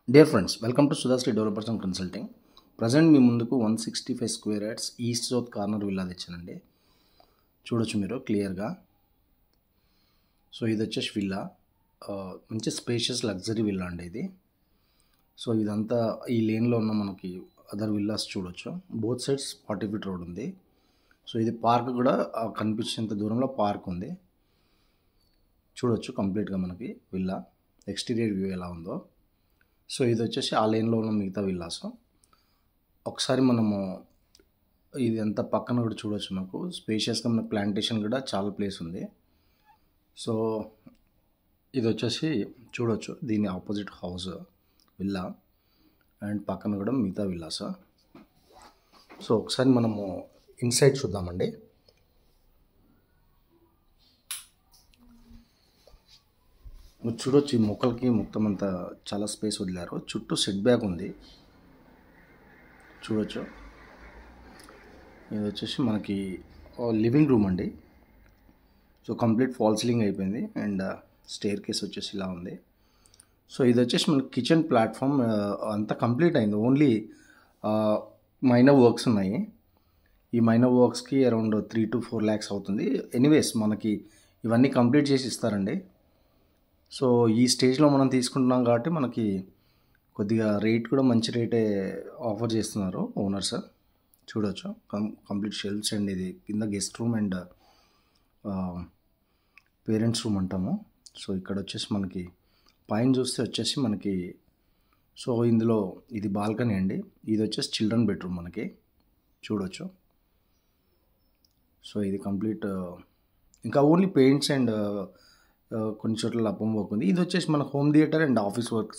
Dear friends, welcome to Sudhashree developers and consulting. Present మీ ముందుకు 165 square yards east south corner villa తెచ్చానండి. చూడొచ్చు మీరు క్లియర్గా. సో ఇది వచ్చేసి విల్లా, మంచి స్పేషియస్ లగ్జరీ విల్లా అండి ఇది. సో ఇదంతా ఈ లేన్లో ఉన్న మనకి అదర్ విల్లాస్ చూడొచ్చు. బోత్ సైడ్స్ 40 ఫీట్ రోడ్ ఉంది. సో ఇది పార్క్ కూడా కనిపించేంత దూరంలో పార్క్ ఉంది. చూడొచ్చు కంప్లీట్గా మనకి విల్లా ఎక్స్టీరియర్ వ్యూ ఎలా ఉందో. సో ఇది వచ్చేసి ఆ లేన్లో ఉన్న మిగతా విల్లాస్. ఒకసారి మనము ఇది ఎంత పక్కన కూడా చూడొచ్చు. మనకు స్పేషియస్గా మన ప్లాంటేషన్ కూడా చాలా ప్లేస్ ఉంది. సో ఇది వచ్చేసి చూడొచ్చు, దీని ఆపోజిట్ హౌస్ విల్లా అండ్ పక్కన కూడా మిగతా విల్లాస్. సో ఒకసారి మనము ఇన్సైడ్ చూద్దామండి. మీరు చూడొచ్చు, ఈ మొక్కలకి మొత్తం అంతా చాలా స్పేస్ వదిలారు. చుట్టూ సెట్ బ్యాక్ ఉంది చూడొచ్చు. ఇది వచ్చేసి మనకి లివింగ్ రూమ్ అండి. సో కంప్లీట్ ఫాల్ సీలింగ్ అయిపోయింది అండ్ స్టేర్ కేస్ వచ్చేసి ఇలా ఉంది. సో ఇది వచ్చేసి మనకి కిచెన్ ప్లాట్ఫామ్ అంతా కంప్లీట్ అయింది. ఓన్లీ మైనర్ వర్క్స్ ఉన్నాయి. ఈ మైనర్ వర్క్స్కి అరౌండ్ 3 to 4 lakhs అవుతుంది. ఎనీవేస్ మనకి ఇవన్నీ కంప్లీట్ చేసి ఇస్తారండి. సో ఈ స్టేజ్లో మనం తీసుకుంటున్నాం కాబట్టి మనకి కొద్దిగా రేట్ కూడా మంచి రేటే ఆఫర్ చేస్తున్నారు ఓనర్స్. చూడొచ్చు కంప్లీట్ షెల్ఫ్స్ అండ్ ఇది కింద guest room and parents room అంటాము. సో ఇక్కడ వచ్చేసి మనకి పైన చూస్తే వచ్చేసి మనకి సో ఇందులో ఇది బాల్కనీ అండి. ఇది వచ్చేసి చిల్డ్రన్ బెడ్రూమ్ మనకి చూడొచ్చు. సో ఇది కంప్లీట్ ఇంకా ఓన్లీ పెయింట్స్ అండ్ కొన్ని చోట్ల లప్పం వర్క్ ఉంది. ఇది వచ్చేసి మన home theatre and office work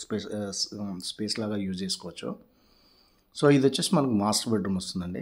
space లాగా యూజ్ చేసుకోవచ్చు. సో ఇది వచ్చేసి మనకు మాస్టర్ బెడ్రూమ్ వస్తుందండి.